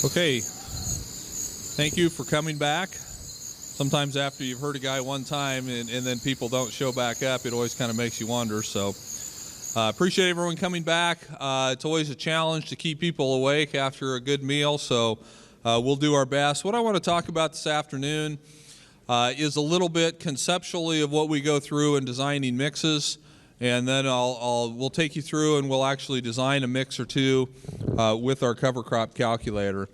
Okay, thank you for coming back. Sometimes after you've heard a guy one time and then people don't show back up, it always kind of makes you wonder. So appreciate everyone coming back. It's always a challenge to keep people awake after a good meal, so we'll do our best. What I want to talk about this afternoon is a little bit conceptually of what we go through in designing mixes, and then we'll take you through and we'll actually design a mix or two with our cover crop calculator.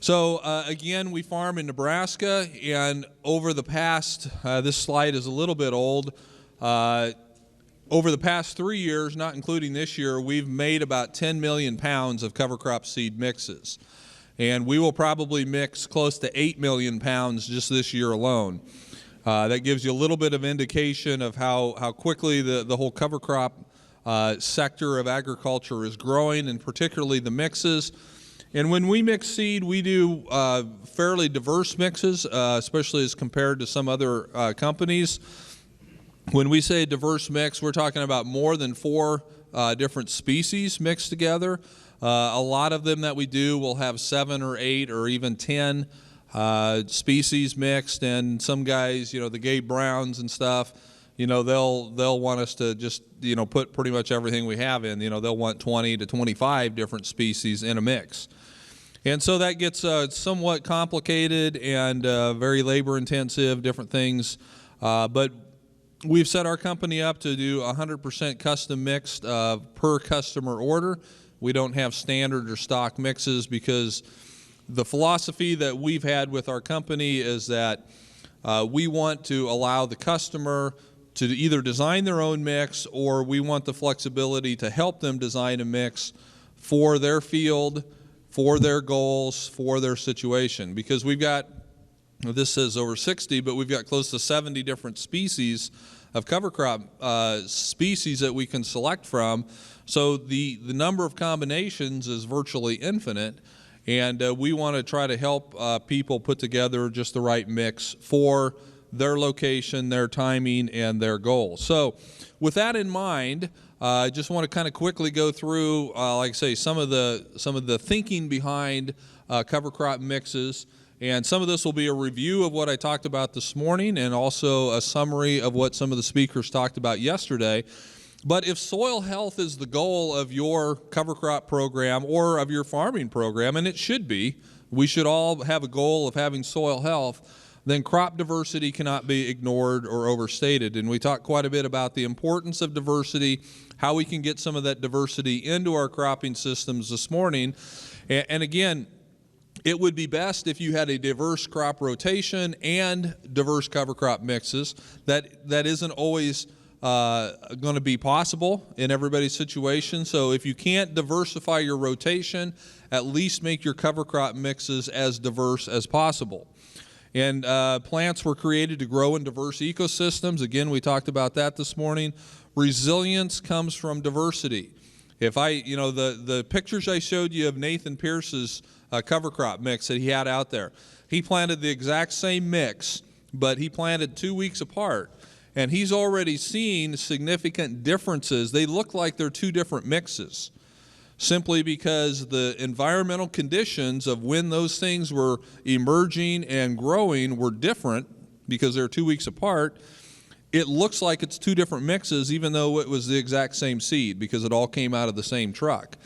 So again, we farm in Nebraska, and over the past, this slide is a little bit old, over the past 3 years, not including this year, we've made about 10 million pounds of cover crop seed mixes. And we will probably mix close to 8 million pounds just this year alone. That gives you a little bit of indication of how quickly the whole cover crop sector of agriculture is growing, and particularly the mixes. And when we mix seed, we do fairly diverse mixes, especially as compared to some other companies. When we say diverse mix, we're talking about more than 4 different species mixed together. A lot of them that we do will have 7 or 8 or even 10 species mixed, and some guys, the Gabe Browns and stuff, they'll want us to just, put pretty much everything we have in. They'll want 20 to 25 different species in a mix. And so that gets somewhat complicated and very labor intensive, different things. But we've set our company up to do 100% custom mixed per customer order. We don't have standard or stock mixes because the philosophy that we've had with our company is that we want to allow the customer to either design their own mix, or we want the flexibility to help them design a mix for their field, for their goals, for their situation. Because we've got, this says over 60, but we've got close to 70 different species of cover crop species that we can select from. So the number of combinations is virtually infinite, and we want to try to help people put together just the right mix for their location, their timing, and their goals. So with that in mind, I just want to kind of quickly go through, like I say, some of the thinking behind cover crop mixes. And some of this will be a review of what I talked about this morning, and also a summary of what some of the speakers talked about yesterday. But if soil health is the goal of your cover crop program or of your farming program, and it should be, we should all have a goal of having soil health, then crop diversity cannot be ignored or overstated. And we talked quite a bit about the importance of diversity, how we can get some of that diversity into our cropping systems this morning. And again, it would be best if you had a diverse crop rotation and diverse cover crop mixes. That isn't always going to be possible in everybody's situation. So if you can't diversify your rotation, at least make your cover crop mixes as diverse as possible. And plants were created to grow in diverse ecosystems. Again, we talked about that this morning. Resilience comes from diversity. If the pictures I showed you of Nathan Pierce's cover crop mix that he had out there, he planted the exact same mix, but he planted 2 weeks apart. And he's already seen significant differences. They look like they're 2 different mixes, simply because the environmental conditions of when those things were emerging and growing were different because they're 2 weeks apart. It looks like it's 2 different mixes, even though it was the exact same seed, because it all came out of the same truck.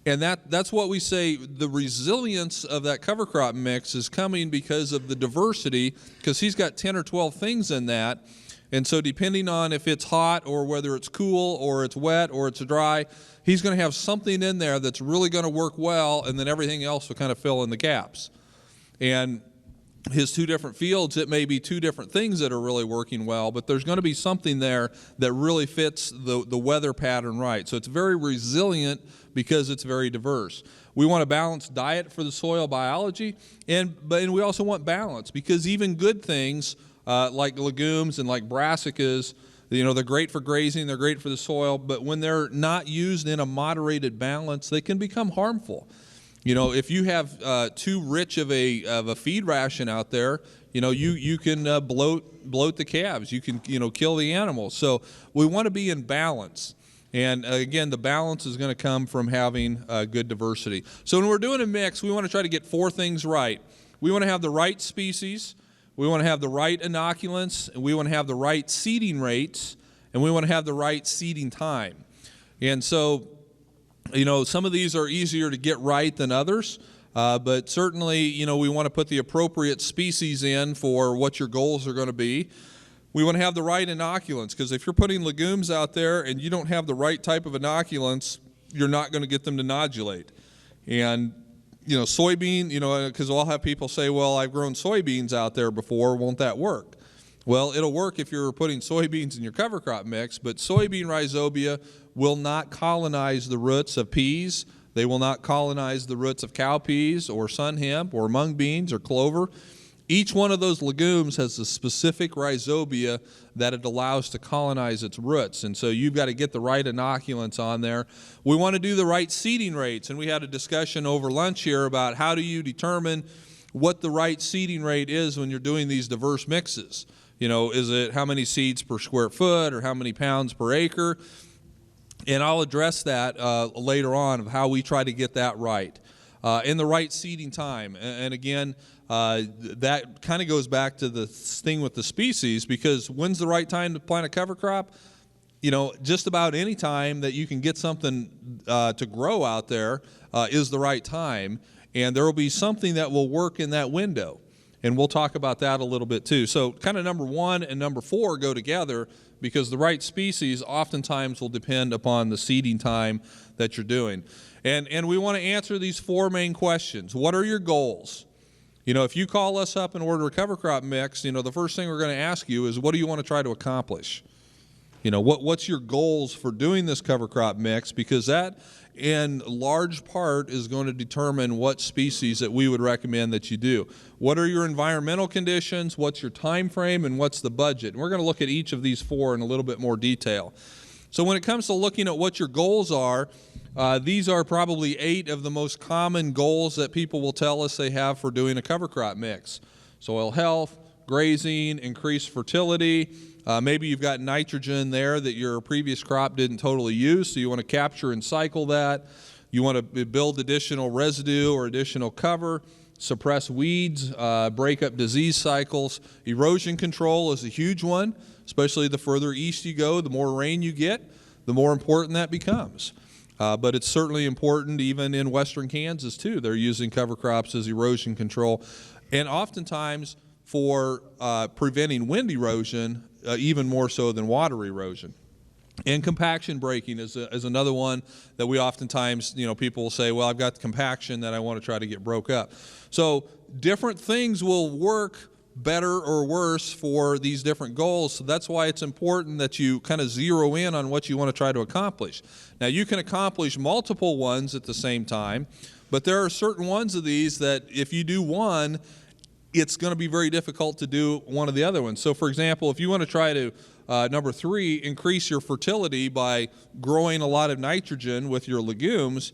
And that's what we say, the resilience of that cover crop mix is coming because of the diversity, because he's got 10 or 12 things in that. And so depending on if it's hot or whether it's cool or it's wet or it's dry, he's going to have something in there that's really going to work well, and then everything else will kind of fill in the gaps. And his 2 different fields, it may be 2 different things that are really working well, but there's going to be something there that really fits the weather pattern right. So it's very resilient because it's very diverse. We want a balanced diet for the soil biology, and we also want balance, because even good things like legumes and like brassicas, they're great for grazing, they're great for the soil, but when they're not used in a moderated balance, they can become harmful. If you have too rich of a feed ration out there, you can bloat the calves, you can kill the animals. So we want to be in balance. And again, the balance is going to come from having good diversity. So when we're doing a mix, we want to try to get 4 things right. We want to have the right species, we want to have the right inoculants, and we want to have the right seeding rates, and we want to have the right seeding time. And so, some of these are easier to get right than others, but certainly, we want to put the appropriate species in for what your goals are going to be. We want to have the right inoculants, because if you're putting legumes out there and you don't have the right type of inoculants, you're not going to get them to nodulate. And soybean, because I'll have people say, well, I've grown soybeans out there before, won't that work? Well, it'll work if you're putting soybeans in your cover crop mix, but soybean rhizobia will not colonize the roots of peas. They will not colonize the roots of cowpeas or sun hemp or mung beans or clover. Each one of those legumes has a specific rhizobia that it allows to colonize its roots, and so you've got to get the right inoculants on there. We want to do the right seeding rates, and we had a discussion over lunch here about how do you determine what the right seeding rate is when you're doing these diverse mixes. Is it how many seeds per square foot or how many pounds per acre? And I'll address that later on of how we try to get that right. In the right seeding time. And again, that kind of goes back to the thing with the species, because when's the right time to plant a cover crop? Just about any time that you can get something to grow out there is the right time. And there will be something that will work in that window. And we'll talk about that a little bit too. So kind of number 1 and number 4 go together, because the right species oftentimes will depend upon the seeding time that you're doing. And we want to answer these 4 main questions. What are your goals? If you call us up and order a cover crop mix, the first thing we're going to ask you is, what do you want to try to accomplish? What's your goals for doing this cover crop mix? Because that, in large part, is going to determine what species that we would recommend that you do. What are your environmental conditions? What's your time frame? And what's the budget? And we're going to look at each of these 4 in a little bit more detail. So when it comes to looking at what your goals are, these are probably 8 of the most common goals that people will tell us they have for doing a cover crop mix. Soil health, grazing, increased fertility. Maybe you've got nitrogen there that your previous crop didn't totally use, so you want to capture and cycle that. You want to build additional residue or additional cover, suppress weeds, break up disease cycles. Erosion control is a huge one, especially the further east you go, the more rain you get, the more important that becomes. But it's certainly important even in western Kansas too. They're using cover crops as erosion control, and oftentimes for preventing wind erosion, even more so than water erosion. And compaction breaking is another one that we oftentimes, people will say, well, I've got compaction that I want to try to get broke up. So different things will work better or worse for these different goals. So that's why it's important that you kind of zero in on what you want to try to accomplish. Now, you can accomplish multiple ones at the same time, but there are certain ones of these that if you do one, it's going to be very difficult to do one of the other ones. So, for example, if you want to try to, number 3, increase your fertility by growing a lot of nitrogen with your legumes,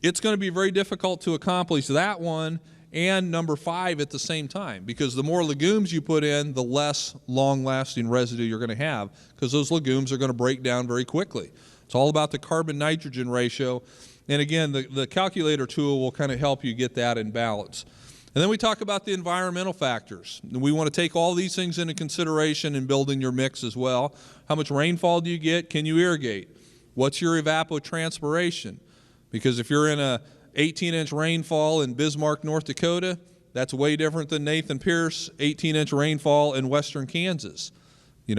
it's going to be very difficult to accomplish that one and number 5 at the same time, because the more legumes you put in, the less long-lasting residue you're going to have, because those legumes are going to break down very quickly. It's all about the carbon-nitrogen ratio, and again, the calculator tool will kind of help you get that in balance. And then we talk about the environmental factors. And we want to take all these things into consideration in building your mix as well. How much rainfall do you get? Can you irrigate? What's your evapotranspiration? Because if you're in a 18-inch rainfall in Bismarck, North Dakota, that's way different than Nathan Pierce 18-inch rainfall in western Kansas,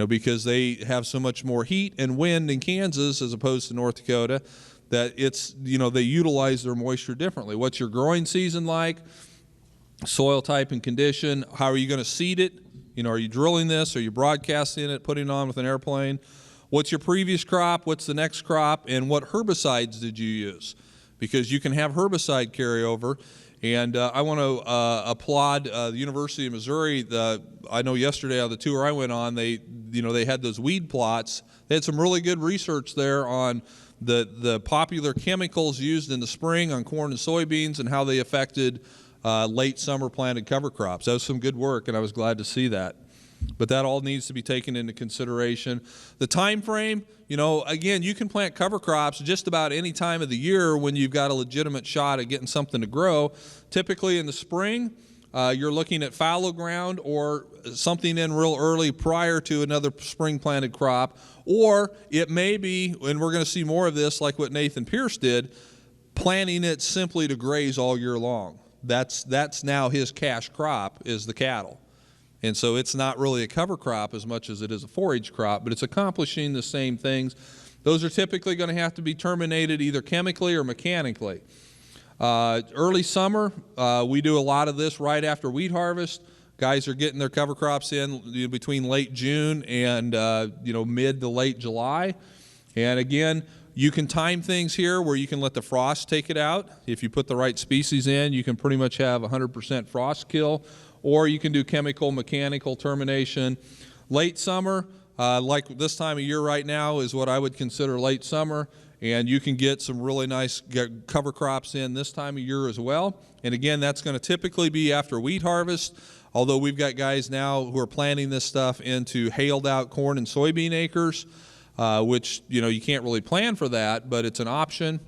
because they have so much more heat and wind in Kansas as opposed to North Dakota, that it's, they utilize their moisture differently. What's your growing season like? Soil type and condition. How are you going to seed it? Are you drilling this? Are you broadcasting it, putting it on with an airplane? What's your previous crop? What's the next crop? And what herbicides did you use? Because you can have herbicide carryover. And I want to applaud the University of Missouri. I know yesterday on the tour I went on, they had those weed plots. They had some really good research there on the popular chemicals used in the spring on corn and soybeans and how they affected late summer planted cover crops. That was some good work, and I was glad to see that. But that all needs to be taken into consideration. The time frame, again, you can plant cover crops just about any time of the year when you've got a legitimate shot at getting something to grow. Typically in the spring, you're looking at fallow ground or something in real early prior to another spring planted crop. Or it may be, and we're going to see more of this like what Nathan Pierce did, planting it simply to graze all year long. That's now his cash crop is the cattle. And so it's not really a cover crop as much as it is a forage crop, but it's accomplishing the same things. Those are typically going to have to be terminated either chemically or mechanically. Early summer, we do a lot of this right after wheat harvest. Guys are getting their cover crops in between late June and mid to late July. And again, you can time things here where you can let the frost take it out. If you put the right species in, you can pretty much have 100% frost kill, or you can do chemical, mechanical termination. Late summer, like this time of year right now is what I would consider late summer, and you can get some really nice cover crops in this time of year as well. And again, that's going to typically be after wheat harvest, although we've got guys now who are planting this stuff into hailed out corn and soybean acres, which you can't really plan for that, but it's an option.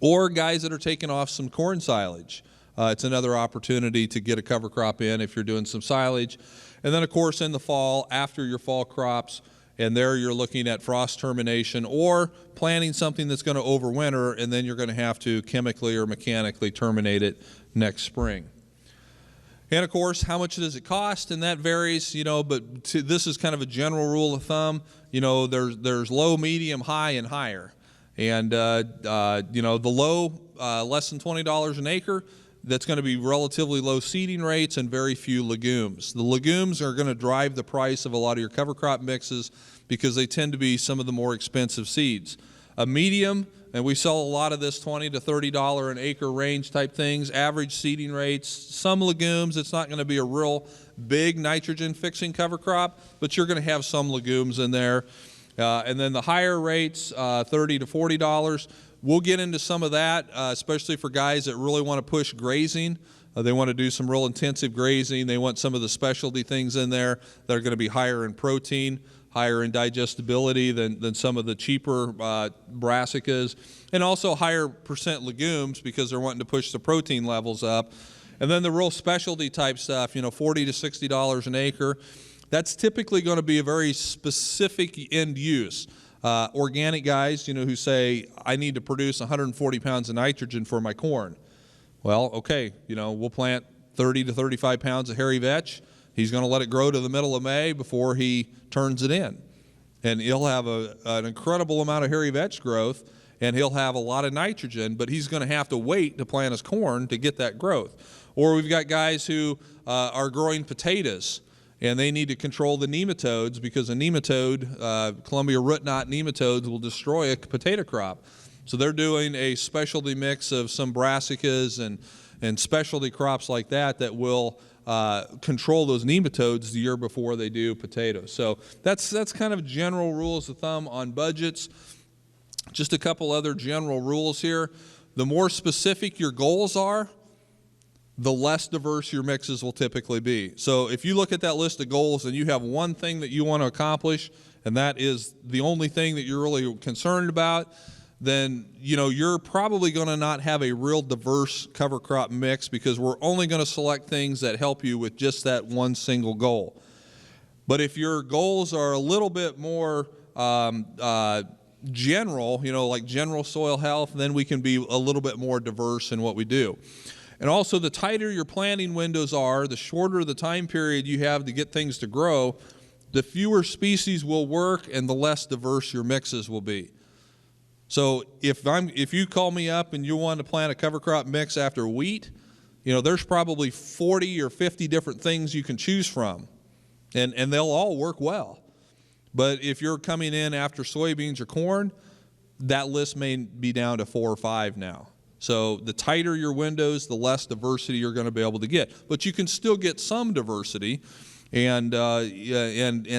Or guys that are taking off some corn silage. It's another opportunity to get a cover crop in if you're doing some silage. And then, of course, in the fall, after your fall crops, and there you're looking at frost termination or planting something that's going to overwinter, and then you're going to have to chemically or mechanically terminate it next spring. And, of course, how much does it cost? And that varies, but this is kind of a general rule of thumb. There's low, medium, high, and higher. And, the low, less than $20 an acre, that's going to be relatively low seeding rates and very few legumes. The legumes are going to drive the price of a lot of your cover crop mixes because they tend to be some of the more expensive seeds. A medium, and we sell a lot of this $20 to $30 an acre range type things, average seeding rates, some legumes. It's not going to be a real big nitrogen fixing cover crop, but you're going to have some legumes in there. And then the higher rates, $30 to $40. We'll get into some of that, especially for guys that really want to push grazing. They want to do some real intensive grazing. They want some of the specialty things in there that are going to be higher in protein, higher in digestibility than some of the cheaper brassicas, and also higher percent legumes because they're wanting to push the protein levels up. And then the real specialty type stuff, $40 to $60 an acre. That's typically going to be a very specific end use. Organic guys, who say, I need to produce 140 pounds of nitrogen for my corn. Well, okay, we'll plant 30 to 35 pounds of hairy vetch. He's going to let it grow to the middle of May before he turns it in. And he'll have an incredible amount of hairy vetch growth, and he'll have a lot of nitrogen, but he's going to have to wait to plant his corn to get that growth. Or we've got guys who are growing potatoes, and they need to control the nematodes because a nematode, Columbia root knot nematodes, will destroy a potato crop. So they're doing a specialty mix of some brassicas and specialty crops like that will control those nematodes the year before they do potatoes. So that's kind of general rules of thumb on budgets. Just a couple other general rules here. The more specific your goals are, the less diverse your mixes will typically be. So if you look at that list of goals and you have one thing that you want to accomplish, and that is the only thing that you're really concerned about, then you're probably going to not have a real diverse cover crop mix because we're only going to select things that help you with just that one single goal. But if your goals are a little bit more general, like general soil health, then we can be a little bit more diverse in what we do. And also, the tighter your planting windows are, the shorter the time period you have to get things to grow, the fewer species will work and the less diverse your mixes will be. So if you call me up and you want to plant a cover crop mix after wheat, there's probably 40 or 50 different things you can choose from, and they'll all work well. But if you're coming in after soybeans or corn, that list may be down to 4 or 5 now. So the tighter your windows, the less diversity you're going to be able to get. But you can still get some diversity, and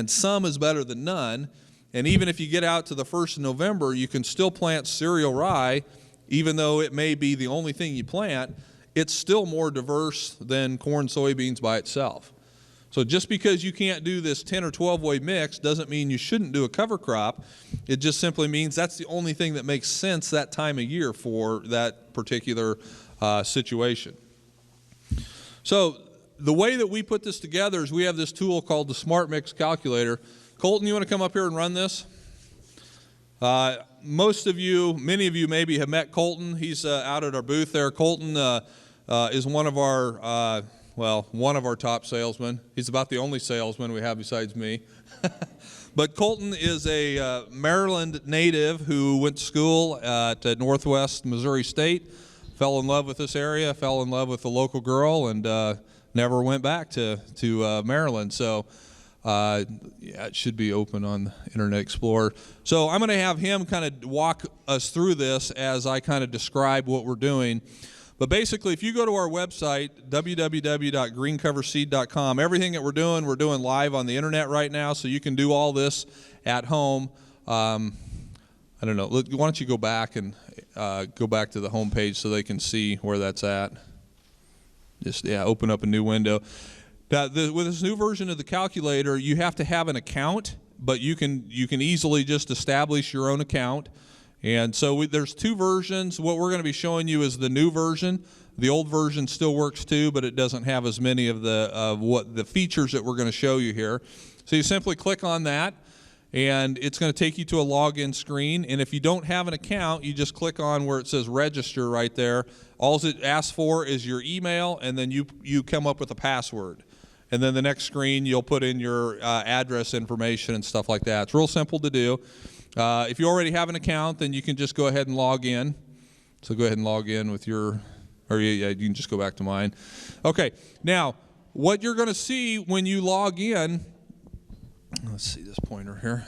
some is better than none. And even if you get out to the 1st of November, you can still plant cereal rye, even though it may be the only thing you plant. It's still more diverse than corn, soybeans by itself. So just because you can't do this 10 or 12-way mix doesn't mean you shouldn't do a cover crop. It just simply means that's the only thing that makes sense that time of year for that particular situation. So the way that we put this together is we have this tool called the Smart Mix Calculator. Colton, you want to come up here and run this? Most of you, many of you maybe have met Colton. He's out at our booth there. Colton is one of our top salesmen. He's about the only salesman we have besides me. But Colton is a Maryland native who went to school at Northwest Missouri State, fell in love with this area, fell in love with the local girl, and never went back to Maryland. So it should be open on Internet Explorer. So I'm going to have him kind of walk us through this as I kind of describe what we're doing. But basically, if you go to our website, www.greencoverseed.com, everything that we're doing live on the internet right now, so you can do all this at home. I don't know. Why don't you go back and go back to the home page so they can see where that's at. Just, open up a new window. With this new version of the calculator, you have to have an account, but you can easily just establish your own account. And so there's two versions. What we're going to be showing you is the new version. The old version still works too, but it doesn't have as many of the features that we're going to show you here. So you simply click on that, and it's going to take you to a login screen. And if you don't have an account, you just click on where it says register right there. All it asks for is your email, and then you come up with a password. And then the next screen, you'll put in your address information and stuff like that. It's real simple to do. If you already have an account, then you can just go ahead and log in. So go ahead and log in with you can just go back to mine. Okay, now what you're going to see when you log in, let's see this pointer here.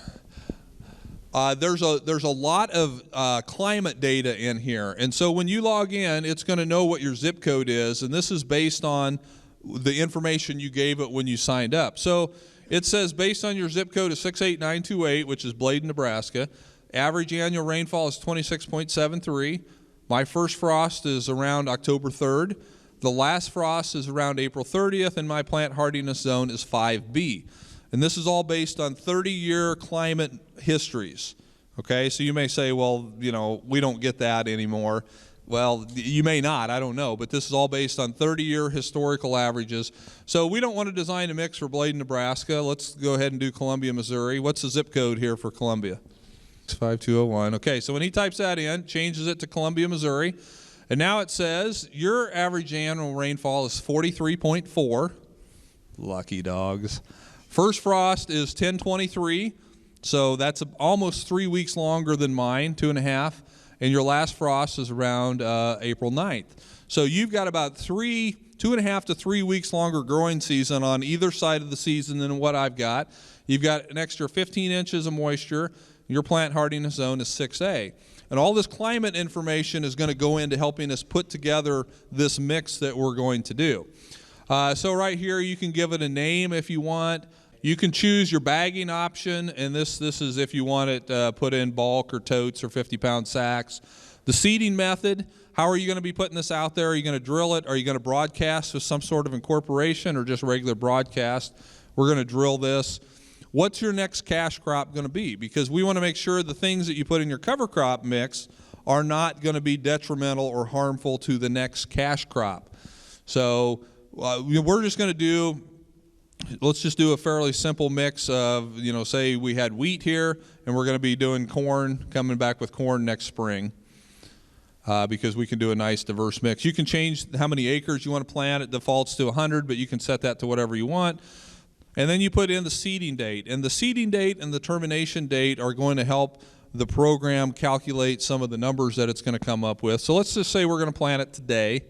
There's a lot of climate data in here, and so when you log in, it's going to know what your zip code is, and this is based on the information you gave it when you signed up. So it says based on your zip code of 68928, which is Bladen, Nebraska, average annual rainfall is 26.73. My first frost is around October 3rd. The last frost is around April 30th, and my plant hardiness zone is 5B. And this is all based on 30-year climate histories. Okay, so you may say, well, we don't get that anymore. Well, you may not, I don't know, but this is all based on 30-year historical averages. So we don't want to design a mix for Bladen, Nebraska. Let's go ahead and do Columbia, Missouri. What's the zip code here for Columbia? 65201. Okay, so when he types that in, changes it to Columbia, Missouri, and now it says your average annual rainfall is 43.4. Lucky dogs. First frost is 1023, so that's almost 3 weeks longer than mine, 2.5. And your last frost is around April 9th. So you've got about 2.5 to 3 weeks longer growing season on either side of the season than what I've got. You've got an extra 15 inches of moisture. Your plant hardiness zone is 6A. And all this climate information is going to go into helping us put together this mix that we're going to do. So right here, you can give it a name if you want. You can choose your bagging option, and this is if you want it put in bulk or totes or 50-pound sacks. The seeding method, how are you going to be putting this out there? Are you going to drill it? Are you going to broadcast with some sort of incorporation or just regular broadcast? We're going to drill this. What's your next cash crop going to be? Because we want to make sure the things that you put in your cover crop mix are not going to be detrimental or harmful to the next cash crop. So we're just going to do... Let's just do a fairly simple mix of, say we had wheat here, and we're going to be doing corn, coming back with corn next spring, because we can do a nice diverse mix. You can change how many acres you want to plant. It defaults to 100, but you can set that to whatever you want. And then you put in the seeding date. And the seeding date and the termination date are going to help the program calculate some of the numbers that it's going to come up with. So let's just say we're going to plant it today.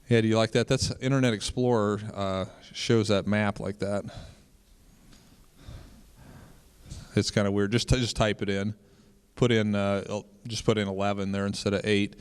Yeah, do you like that? That's Internet Explorer shows that map like that. It's kind of weird. Just type it in. Just put in 11 there instead of 8.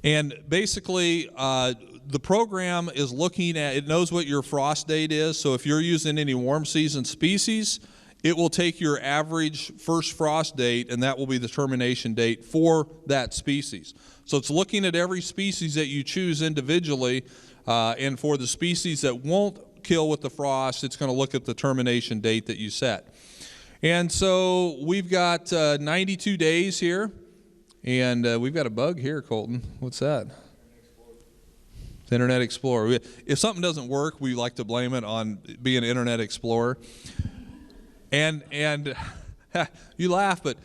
And basically, the program is looking at, it knows what your frost date is. So if you're using any warm season species, it will take your average first frost date, and that will be the termination date for that species. So it's looking at every species that you choose individually And for the species that won't kill with the frost, it's going to look at the termination date that you set. And so we've got 92 days here, and we've got a bug here, Colton. What's that? Internet Explorer. If something doesn't work, we like to blame it on being Internet Explorer. And you laugh, but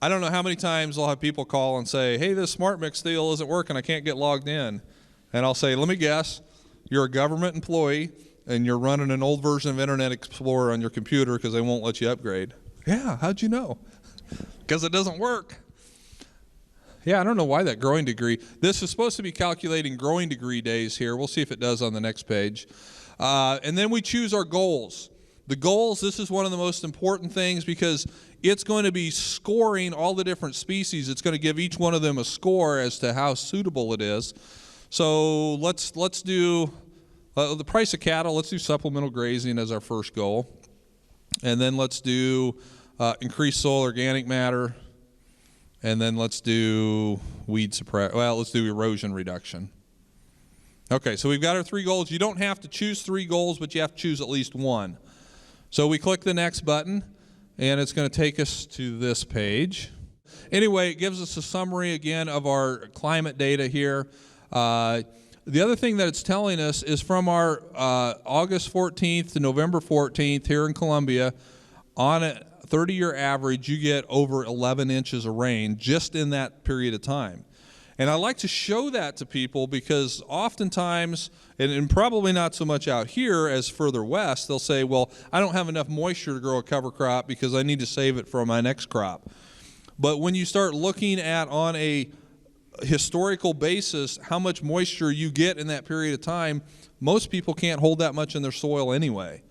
I don't know how many times I'll have people call and say, hey, this Smart Mix deal isn't working, I can't get logged in. And I'll say, let me guess, you're a government employee and you're running an old version of Internet Explorer on your computer because they won't let you upgrade. Yeah, how'd you know? Because it doesn't work. Yeah, I don't know why that growing degree. This is supposed to be calculating growing degree days here. We'll see if it does on the next page. And then we choose our goals. The goals, this is one of the most important things because it's going to be scoring all the different species. It's going to give each one of them a score as to how suitable it is. So let's do the price of cattle. Let's do supplemental grazing as our first goal. And then let's do increased soil organic matter. And then let's do let's do erosion reduction. Okay, so we've got our 3 goals. You don't have to choose 3 goals, but you have to choose at least one. So we click the next button, and it's going to take us to this page. Anyway, it gives us a summary again of our climate data here. The other thing that it's telling us is from our August 14th to November 14th here in Columbia, on a 30-year average, you get over 11 inches of rain just in that period of time. And I like to show that to people because oftentimes, and probably not so much out here as further west, they'll say, well, I don't have enough moisture to grow a cover crop because I need to save it for my next crop. But when you start looking at on a historical basis how much moisture you get in that period of time, most people can't hold that much in their soil anyway.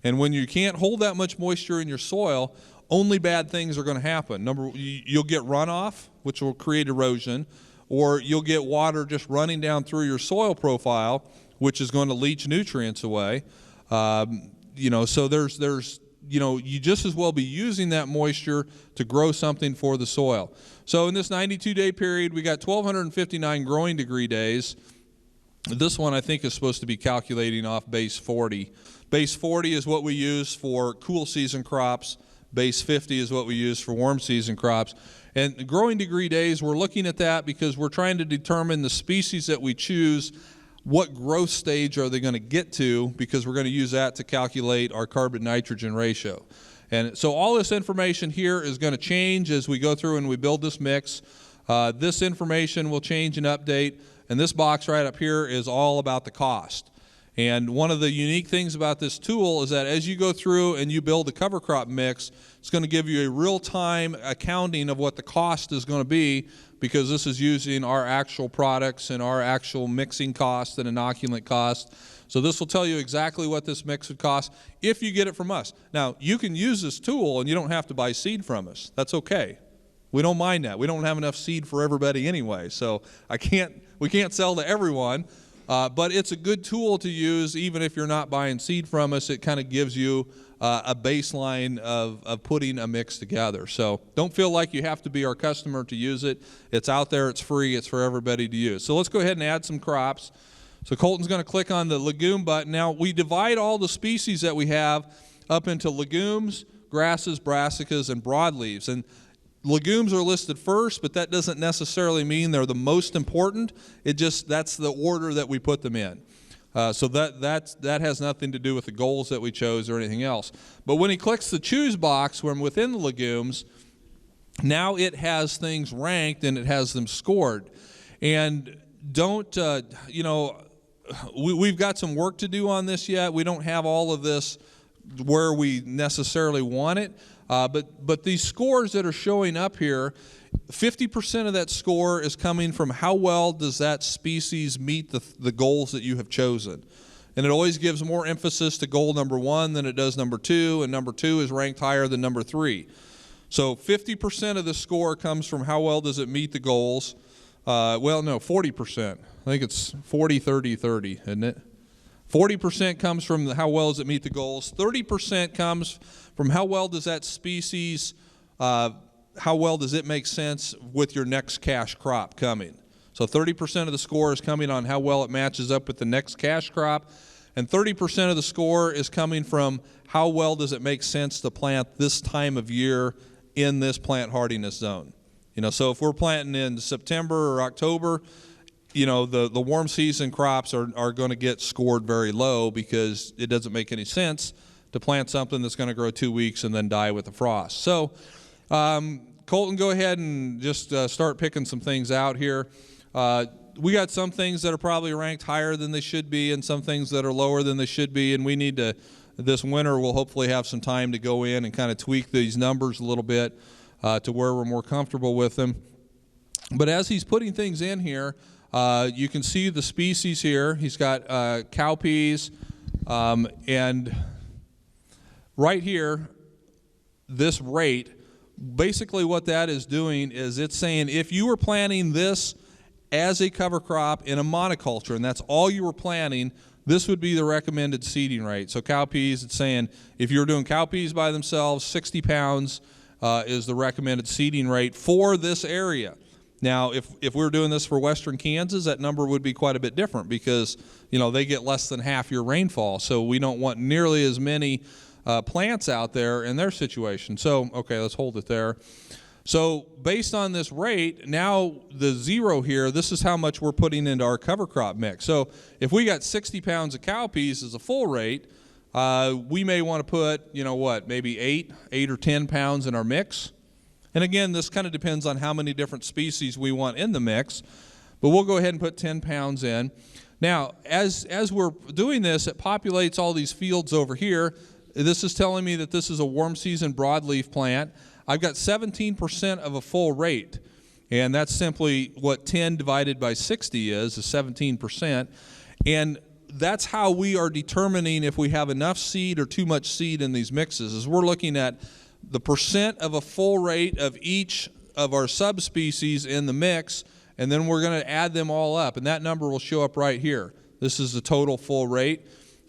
And when you can't hold that much moisture in your soil, only bad things are going to happen. You'll get runoff, which will create erosion, or you'll get water just running down through your soil profile, which is going to leach nutrients away. So there's you just as well be using that moisture to grow something for the soil. So in this 92-day period, we got 1,259 growing degree days. This one I think is supposed to be calculating off base 40. Base 40 is what we use for cool season crops. Base 50 is what we use for warm season crops. And growing degree days, we're looking at that because we're trying to determine the species that we choose, what growth stage are they going to get to, because we're going to use that to calculate our carbon-nitrogen ratio. And so all this information here is going to change as we go through and we build this mix. This information will change and update, and this box right up here is all about the cost. And one of the unique things about this tool is that as you go through and you build a cover crop mix, it's going to give you a real-time accounting of what the cost is going to be, because this is using our actual products and our actual mixing cost and inoculant cost. So this will tell you exactly what this mix would cost if you get it from us. Now, you can use this tool and you don't have to buy seed from us. That's okay. We don't mind that. We don't have enough seed for everybody anyway, so we can't sell to everyone. But it's a good tool to use even if you're not buying seed from us. It kind of gives you a baseline of putting a mix together. So don't feel like you have to be our customer to use it. It's out there, it's free, it's for everybody to use. So let's go ahead and add some crops. So Colton's going to click on the legume button. Now we divide all the species that we have up into legumes, grasses, brassicas, and broadleaves. And legumes are listed first, but that doesn't necessarily mean they're the most important. That's the order that we put them in. So that has nothing to do with the goals that we chose or anything else. But when he clicks the choose box when within the legumes, now it has things ranked and it has them scored. And we've got some work to do on this yet. We don't have all of this where we necessarily want it. But these scores that are showing up here, 50% of that score is coming from how well does that species meet the goals that you have chosen. And it always gives more emphasis to goal number 1 than it does number 2, and number 2 is ranked higher than number 3. So 50% of the score comes from how well does it meet the goals. 40%. I think it's 40, 30, 30, isn't it? 40% comes from how well does it meet the goals. 30% comes from how well does that species, how well does it make sense with your next cash crop coming. So 30% of the score is coming on how well it matches up with the next cash crop, and 30% of the score is coming from how well does it make sense to plant this time of year in this plant hardiness zone. So if we're planting in September or October, the warm season crops are going to get scored very low because it doesn't make any sense to plant something that's going to grow 2 weeks and then die with the frost. So Colton, go ahead and just start picking some things out here. We got some things that are probably ranked higher than they should be and some things that are lower than they should be, and we need to, this winter we'll hopefully have some time to go in and kind of tweak these numbers a little bit to where we're more comfortable with them. But as he's putting things in here, you can see the species here. He's got cowpeas, and right here, this rate, basically what that is doing is it's saying if you were planting this as a cover crop in a monoculture, and that's all you were planting, this would be the recommended seeding rate. So cowpeas, it's saying if you're doing cowpeas by themselves, 60 pounds is the recommended seeding rate for this area. Now, if we were doing this for western Kansas, that number would be quite a bit different because, they get less than half your rainfall. So we don't want nearly as many plants out there in their situation. So, okay, let's hold it there. So based on this rate, now the zero here, this is how much we're putting into our cover crop mix. So if we got 60 pounds of cowpeas as a full rate, we may want to put, maybe 8 or 10 pounds in our mix. And again, this kind of depends on how many different species we want in the mix, but we'll go ahead and put 10 pounds in. Now, as we're doing this, it populates all these fields over here. This is telling me that this is a warm season broadleaf plant. I've got 17% of a full rate, and that's simply what 10 divided by 60 is 17%. And that's how we are determining if we have enough seed or too much seed in these mixes, is we're looking at the percent of a full rate of each of our subspecies in the mix, and then we're going to add them all up, and that number will show up right here. This is the total full rate.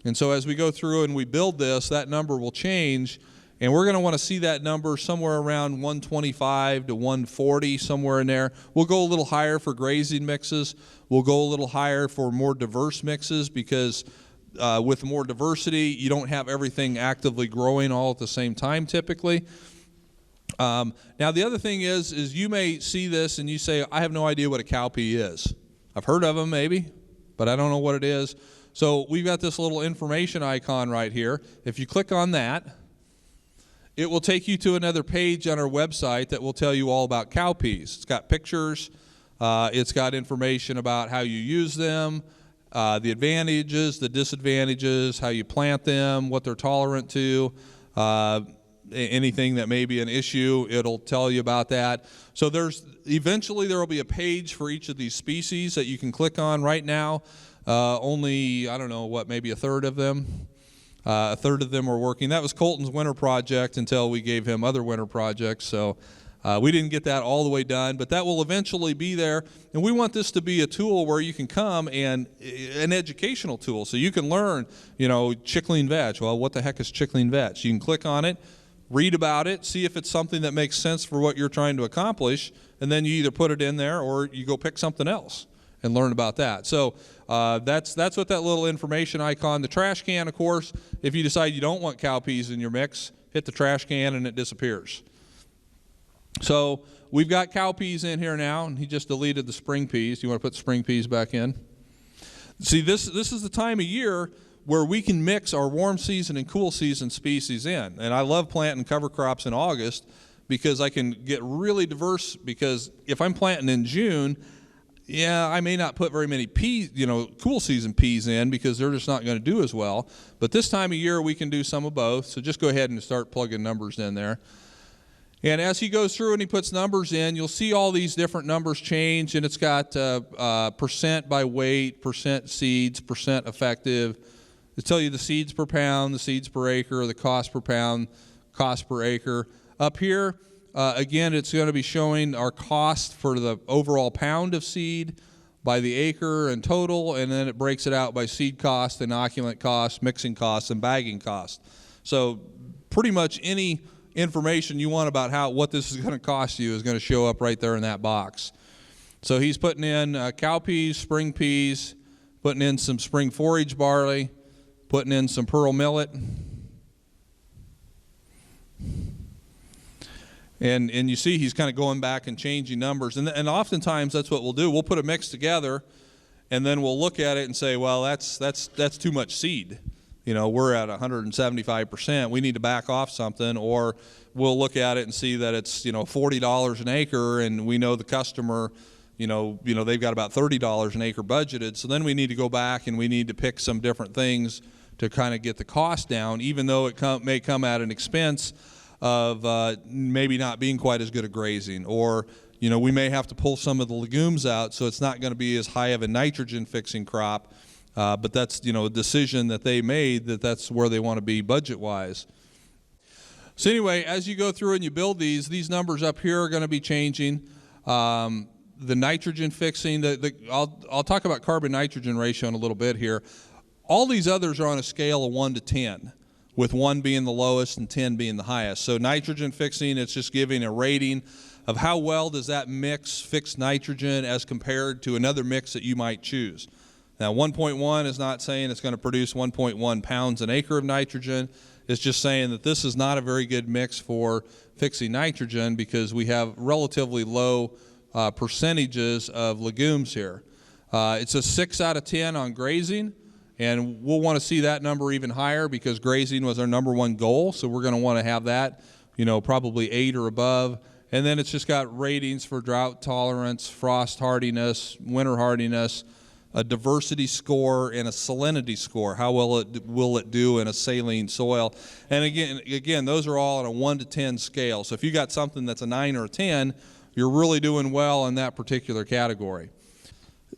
And so as we go through and we build this, that number will change, and we're going to want to see that number somewhere around 125 to 140, somewhere in there. We'll go a little higher for grazing mixes. We'll go a little higher for more diverse mixes because with more diversity, you don't have everything actively growing all at the same time typically. Now the other thing is you may see this and you say, I have no idea what a cowpea is. I've heard of them maybe, but I don't know what it is. So we've got this little information icon right here. If you click on that, it will take you to another page on our website that will tell you all about cowpeas. It's got pictures. It's got information about how you use them, the advantages, the disadvantages, how you plant them, what they're tolerant to, anything that may be an issue, it'll tell you about that. So eventually there will be a page for each of these species that you can click on. Right now, only, maybe a third of them. A third of them are working. That was Colton's winter project until we gave him other winter projects. So we didn't get that all the way done, but that will eventually be there. And we want this to be a tool where you can come and an educational tool. So you can learn, chickling vetch. Well, what the heck is chickling vetch? You can click on it, read about it, see if it's something that makes sense for what you're trying to accomplish, and then you either put it in there or you go pick something else and learn about that. So that's what that little information icon, the trash can, of course, if you decide you don't want cowpeas in your mix, hit the trash can and it disappears. So we've got cowpeas in here now, and he just deleted the spring peas. You want to put spring peas back in? See, this is the time of year where we can mix our warm season and cool season species in. And I love planting cover crops in August because I can get really diverse, because if I'm planting in June, I may not put very many peas, cool season peas in because they're just not going to do as well. But this time of year, we can do some of both. So just go ahead and start plugging numbers in there. And as he goes through and he puts numbers in, you'll see all these different numbers change. And it's got percent by weight, percent seeds, percent effective. It'll tell you the seeds per pound, the seeds per acre, the cost per pound, cost per acre. Up here, again, it's going to be showing our cost for the overall pound of seed by the acre and total, and then it breaks it out by seed cost, inoculant cost, mixing cost, and bagging cost. So pretty much any information you want about what this is going to cost you is going to show up right there in that box. So he's putting in cowpeas, spring peas, putting in some spring forage barley, putting in some pearl millet. And you see he's kind of going back and changing numbers. And oftentimes that's what we'll do. We'll put a mix together, and then we'll look at it and say, well, that's too much seed. You know, we're at 175%. We need to back off something. Or we'll look at it and see that it's, $40 an acre, and we know the customer, they've got about $30 an acre budgeted. So then we need to go back and we need to pick some different things to kind of get the cost down, even though it may come at an expense of maybe not being quite as good at grazing. Or, we may have to pull some of the legumes out, so it's not going to be as high of a nitrogen fixing crop. But that's, a decision that they made, that's where they want to be budget-wise. So anyway, as you go through and you build these numbers up here are going to be changing. The nitrogen fixing, I'll talk about carbon-nitrogen ratio in a little bit here. All these others are on a scale of 1 to 10, with 1 being the lowest and 10 being the highest. So nitrogen fixing, it's just giving a rating of how well does that mix fix nitrogen as compared to another mix that you might choose. Now, 1.1 is not saying it's going to produce 1.1 pounds an acre of nitrogen. It's just saying that this is not a very good mix for fixing nitrogen because we have relatively low percentages of legumes here. It's a 6 out of 10 on grazing, and we'll want to see that number even higher because grazing was our #1 goal, so we're going to want to have that, probably 8 or above. And then it's just got ratings for drought tolerance, frost hardiness, winter hardiness, a diversity score, and a salinity score. How well will it do in a saline soil? And again, those are all on a 1 to 10 scale. So if you got something that's a 9 or a 10, you're really doing well in that particular category.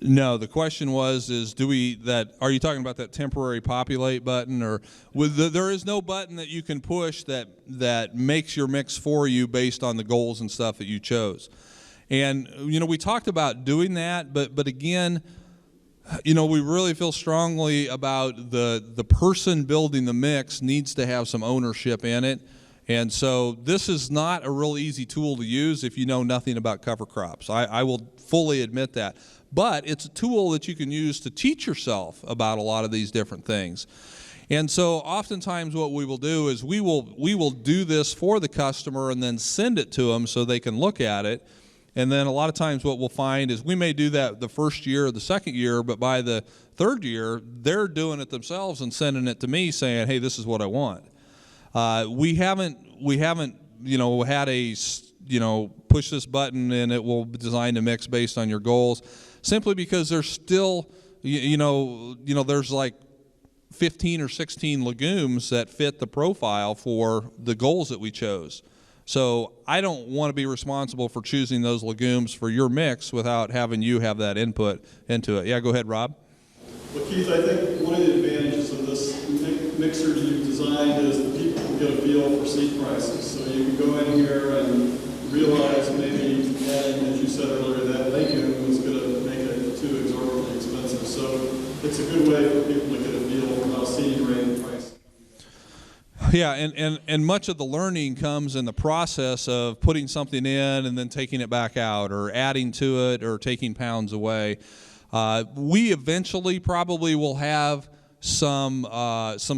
No, the question was, are you talking about that temporary populate button? Or there is no button that you can push that makes your mix for you based on the goals and stuff that you chose. And, we talked about doing that, but again, we really feel strongly about the person building the mix needs to have some ownership in it. And so this is not a real easy tool to use if you know nothing about cover crops. I will fully admit that. But it's a tool that you can use to teach yourself about a lot of these different things. And so oftentimes what we will do is we will do this for the customer and then send it to them so they can look at it. And then a lot of times what we'll find is we may do that the first year or the second year, but by the third year, they're doing it themselves and sending it to me saying, hey, this is what I want. We haven't had a, push this button and it will design a mix based on your goals, simply because there's still, there's like 15 or 16 legumes that fit the profile for the goals that we chose. So I don't want to be responsible for choosing those legumes for your mix without having you have that input into it. Yeah, go ahead, Rob. Well, Keith, I think one of the advantages of this mixer you've designed is that people can get a feel for seed prices. So you can go in here and realize maybe adding, as you said earlier, that legume is going to make it too exorbitantly expensive. So it's a good way for people to get a feel for how seed rate and price. Yeah, and much of the learning comes in the process of putting something in and then taking it back out, or adding to it, or taking pounds away. We eventually probably will have some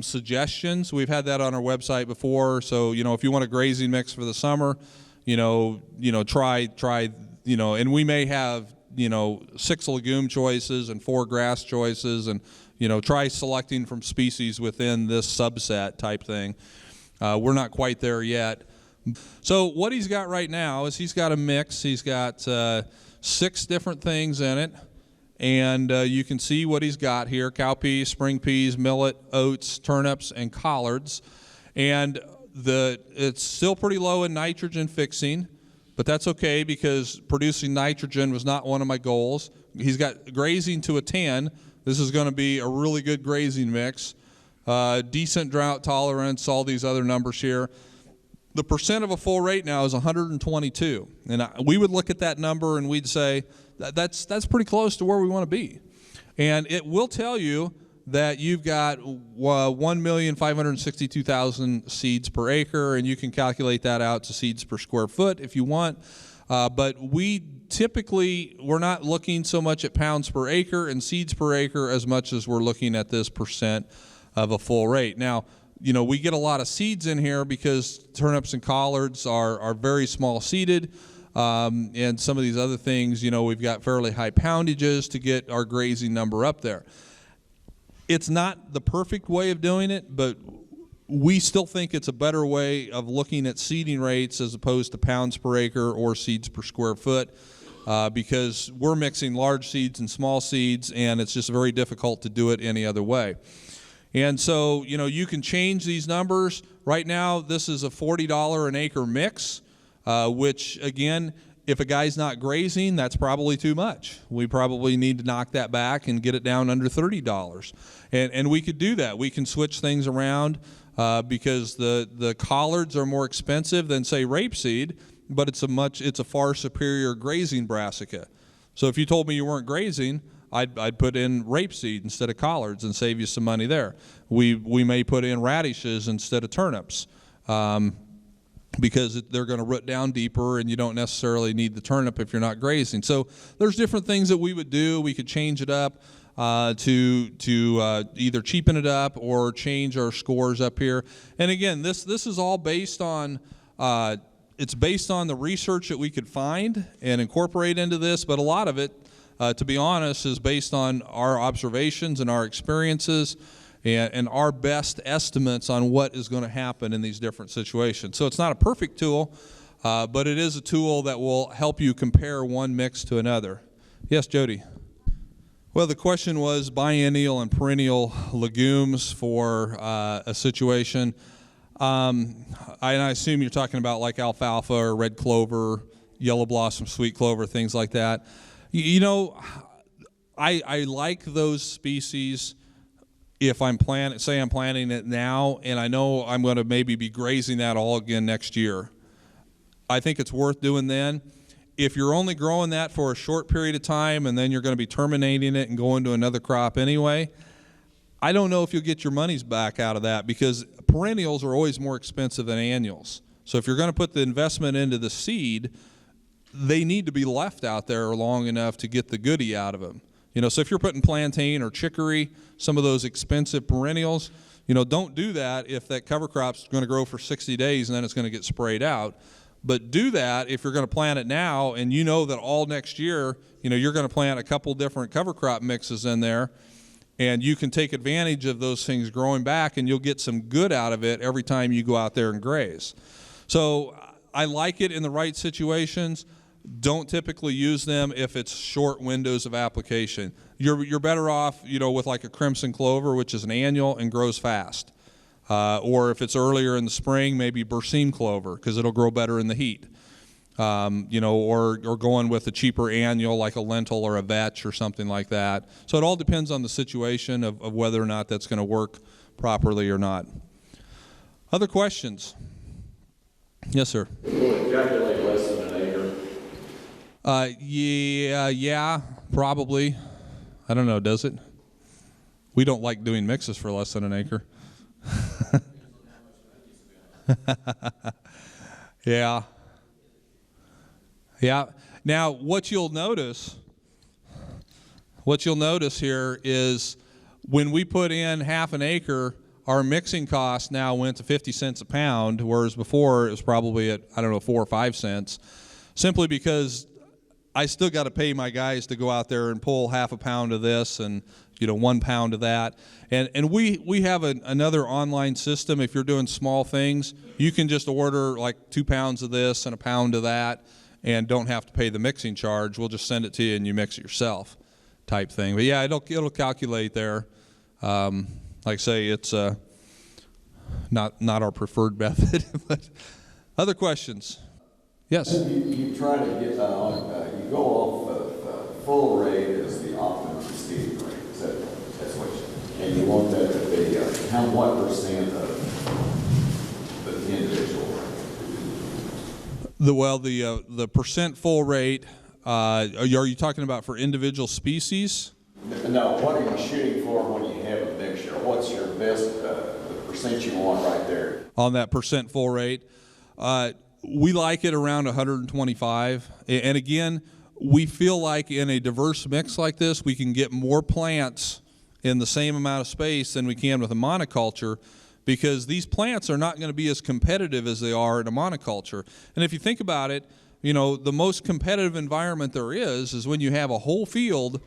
suggestions. We've had that on our website before. So if you want a grazing mix for the summer, try and we may have 6 legume choices and 4 grass choices, and try selecting from species within this subset type thing. We're not quite there yet. So what he's got right now is he's got a mix. He's got 6 different things in it. And you can see what he's got here: cowpeas, spring peas, millet, oats, turnips, and collards. And it's still pretty low in nitrogen fixing, but that's okay because producing nitrogen was not one of my goals. He's got grazing to a 10. This is going to be a really good grazing mix. Decent drought tolerance, all these other numbers here. The percent of a full rate now is 122. And we would look at that number and we'd say, that's pretty close to where we want to be. And it will tell you that you've got 1,562,000 seeds per acre, and you can calculate that out to seeds per square foot if you want. But we're not looking so much at pounds per acre and seeds per acre as much as we're looking at this percent of a full rate. Now, we get a lot of seeds in here because turnips and collards are very small seeded. And some of these other things, we've got fairly high poundages to get our grazing number up there. It's not the perfect way of doing it, but we still think it's a better way of looking at seeding rates as opposed to pounds per acre or seeds per square foot, because we're mixing large seeds and small seeds, and it's just very difficult to do it any other way. And so, you can change these numbers. Right now, this is a $40 an acre mix, which, again, if a guy's not grazing, that's probably too much. We probably need to knock that back and get it down under $30. And we could do that. We can switch things around because the collards are more expensive than, say, rapeseed, but it's a far superior grazing brassica. So if you told me you weren't grazing, I'd put in rapeseed instead of collards and save you some money there. We may put in radishes instead of turnips. Because they're going to root down deeper, and you don't necessarily need the turnip if you're not grazing. So there's different things that we would do. We could change it up to either cheapen it up or change our scores up here. And again, this is all based on it's based on the research that we could find and incorporate into this. But a lot of it, to be honest, is based on our observations and our experiences. And our best estimates on what is going to happen in these different situations. So it's not a perfect tool, but it is a tool that will help you compare one mix to another. Yes, Jody? Well, the question was biennial and perennial legumes for a situation. I assume you're talking about like alfalfa or red clover, yellow blossom sweet clover, things like that. I like those species. If I'm planting it now, and I know I'm going to maybe be grazing that all again next year, I think it's worth doing then. If you're only growing that for a short period of time and then you're going to be terminating it and going to another crop anyway, I don't know if you'll get your monies back out of that, because perennials are always more expensive than annuals. So if you're going to put the investment into the seed, they need to be left out there long enough to get the goodie out of them. So if you're putting plantain or chicory, some of those expensive perennials, don't do that if that cover crop's going to grow for 60 days and then it's going to get sprayed out. But do that if you're going to plant it now, and that all next year, you're going to plant a couple different cover crop mixes in there, and you can take advantage of those things growing back, and you'll get some good out of it every time you go out there and graze. So I like it in the right situations. Don't typically use them if it's short windows of application. You're better off, with like a crimson clover, which is an annual and grows fast. Or if it's earlier in the spring, maybe berseem clover, because it'll grow better in the heat. Or going with a cheaper annual like a lentil or a vetch or something like that. So it all depends on the situation of whether or not that's going to work properly or not. Other questions? Yes, sir. Will it calculate less than an acre? Yeah, probably. I don't know, does it? We don't like doing mixes for less than an acre. Yeah. Now, what you'll notice here is when we put in half an acre, our mixing cost now went to 50 cents a pound, whereas before it was probably at, 4 or 5 cents, simply because I still got to pay my guys to go out there and pull half a pound of this and 1 pound of that. And we have another online system. If you're doing small things, you can just order like 2 pounds of this and a pound of that and don't have to pay the mixing charge. We'll just send it to you and you mix it yourself type thing. But yeah, it'll calculate there. Like I say, it's not our preferred method. But other questions? Yes? You try to get, you go off of full rate as the optimum seeding rate. That's what and you want that to be, what percent of the individual rate? The percent full rate, are you talking about for individual species? No, what are you shooting for when you have a mixture? What's your best, the percent you want right there? On that percent full rate? We like it around 125. And again, we feel like in a diverse mix like this, we can get more plants in the same amount of space than we can with a monoculture, because these plants are not going to be as competitive as they are in a monoculture. And if you think about it, you know, the most competitive environment there is when you have a whole field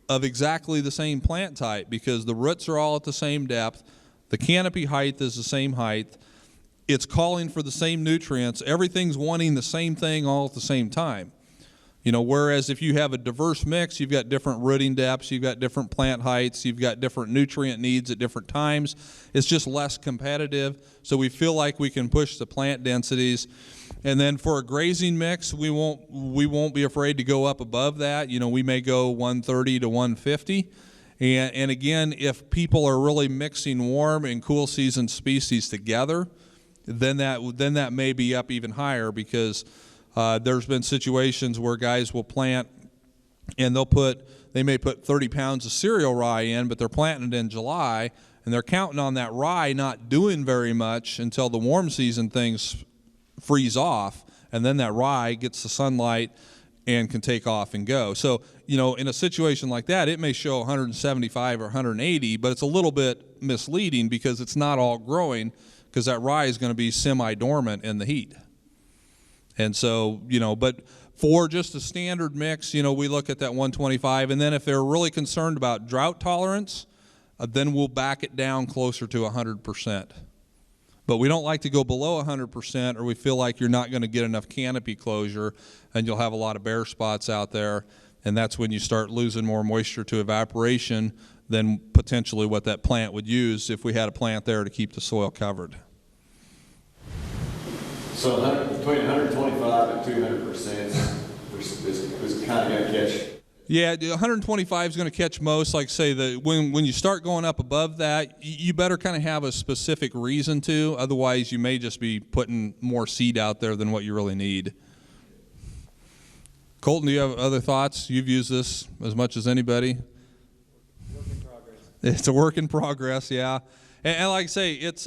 of exactly the same plant type, because the roots are all at the same depth, the canopy height is the same height, it's calling for the same nutrients, everything's wanting the same thing all at the same time. You know, whereas if you have a diverse mix, you've got different rooting depths, you've got different plant heights, you've got different nutrient needs at different times. It's just less competitive, so we feel like we can push the plant densities. And then for a grazing mix, we won't be afraid to go up above that. You know, we may go 130 to 150. And again, if people are really mixing warm and cool season species together, then that may be up even higher, because there's been situations where guys will plant and they may put 30 pounds of cereal rye in, but they're planting it in July, and they're counting on that rye not doing very much until the warm season things freeze off, and then that rye gets the sunlight and can take off and go. So, you know, in a situation like that, it may show 175 or 180, but it's a little bit misleading because it's not all growing, because that rye is going to be semi-dormant in the heat. And so, you know, but for just a standard mix, you know, we look at that 125, and then if they're really concerned about drought tolerance, then we'll back it down closer to 100%. But we don't like to go below 100%, or we feel like you're not going to get enough canopy closure, and you'll have a lot of bare spots out there, and that's when you start losing more moisture to evaporation than potentially what that plant would use if we had a plant there to keep the soil covered. So between 125 and 200% was kind of going to catch. Yeah, 125 is going to catch most. Like say, when you start going up above that, you better kind of have a specific reason to. Otherwise, you may just be putting more seed out there than what you really need. Colton, do you have other thoughts? You've used this as much as anybody. Work in progress. It's a work in progress, yeah. And like I say, it's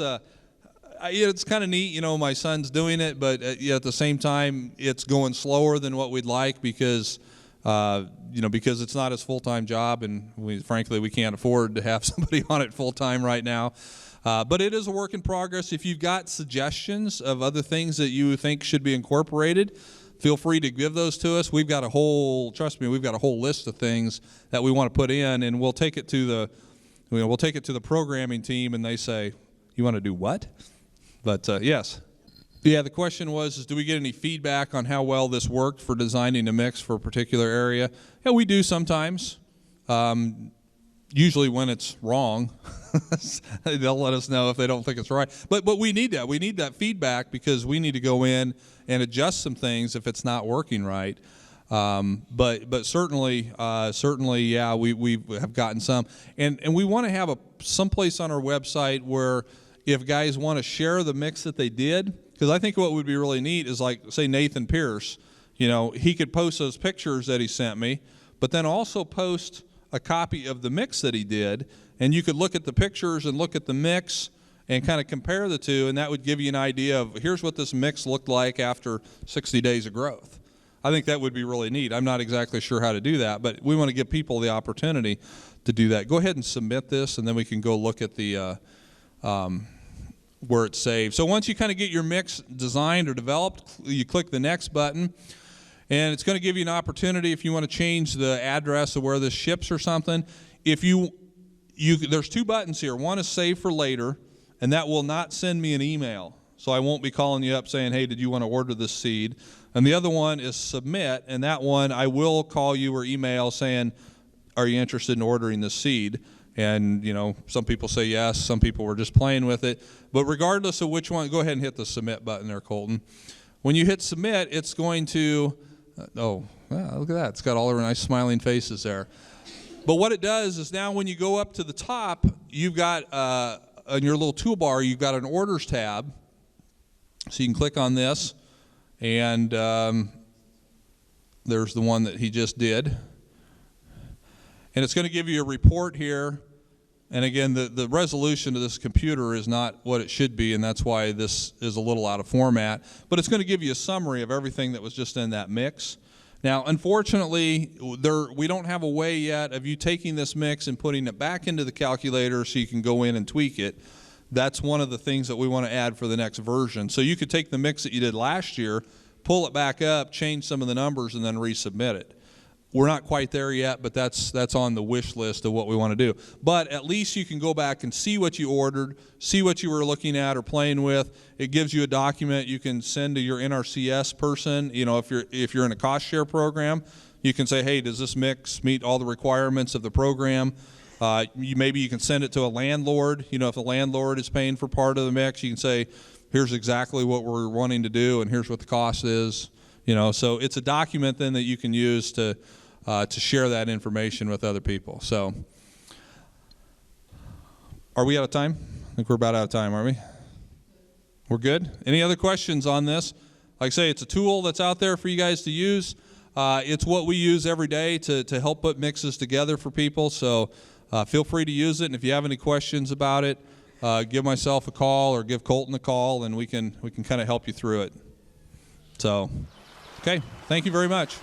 kind of neat. You know, my son's doing it, but at the same time, it's going slower than what we'd like, because because it's not his full-time job, and frankly we can't afford to have somebody on it full-time right now. But it is a work in progress. If you've got suggestions of other things that you think should be incorporated, feel free to give those to us. We've got a whole list of things that we want to put in, and we'll take it to the programming team, and they say, "You want to do what?" But yes. Yeah, the question was, do we get any feedback on how well this worked for designing a mix for a particular area? Yeah, we do sometimes. Usually when it's wrong. They'll let us know if they don't think it's right. But we need that. We need that feedback, because we need to go in and adjust some things if it's not working right. But certainly, yeah, we have gotten some. And we want to have someplace on our website where if guys want to share the mix that they did, because I think what would be really neat is, like, say, Nathan Pierce, you know, he could post those pictures that he sent me, but then also post a copy of the mix that he did, and you could look at the pictures and look at the mix and kind of compare the two, and that would give you an idea of, here's what this mix looked like after 60 days of growth. I think that would be really neat. I'm not exactly sure how to do that, but we want to give people the opportunity to do that. Go ahead and submit this, and then we can go look at the where it's saved. So once you kind of get your mix designed or developed, you click the next button, and it's going to give you an opportunity if you want to change the address of where this ships or something. If there's two buttons here. One is save for later, and that will not send me an email. So I won't be calling you up saying, hey, did you want to order this seed? And the other one is submit, and that one I will call you or email saying, are you interested in ordering this seed? And, you know, some people say yes, some people were just playing with it. But regardless of which one, go ahead and hit the submit button there, Colton. When you hit submit, it's going to, look at that. It's got all our nice smiling faces there. But what it does is now when you go up to the top, you've got, on your little toolbar, you've got an orders tab. So you can click on this, and there's the one that he just did. And it's going to give you a report here And again, the resolution of this computer is not what it should be, and that's why this is a little out of format. But it's going to give you a summary of everything that was just in that mix. Now, unfortunately, we don't have a way yet of you taking this mix and putting it back into the calculator so you can go in and tweak it. That's one of the things that we want to add for the next version. So you could take the mix that you did last year, pull it back up, change some of the numbers, and then resubmit it. We're not quite there yet, but that's on the wish list of what we want to do. But at least you can go back and see what you ordered, see what you were looking at or playing with. It gives you a document you can send to your NRCS person. You know, if you're in a cost share program, you can say, hey, does this mix meet all the requirements of the program? Maybe you can send it to a landlord. You know, if a landlord is paying for part of the mix, you can say, here's exactly what we're wanting to do, and here's what the cost is. You know, so it's a document then that you can use to share that information with other people. So, are we out of time? I think we're about out of time, aren't we? We're good? Any other questions on this? Like I say, it's a tool that's out there for you guys to use. It's what we use every day to help put mixes together for people. So, feel free to use it. And if you have any questions about it, give myself a call or give Colton a call, and we can kind of help you through it. So, okay, thank you very much.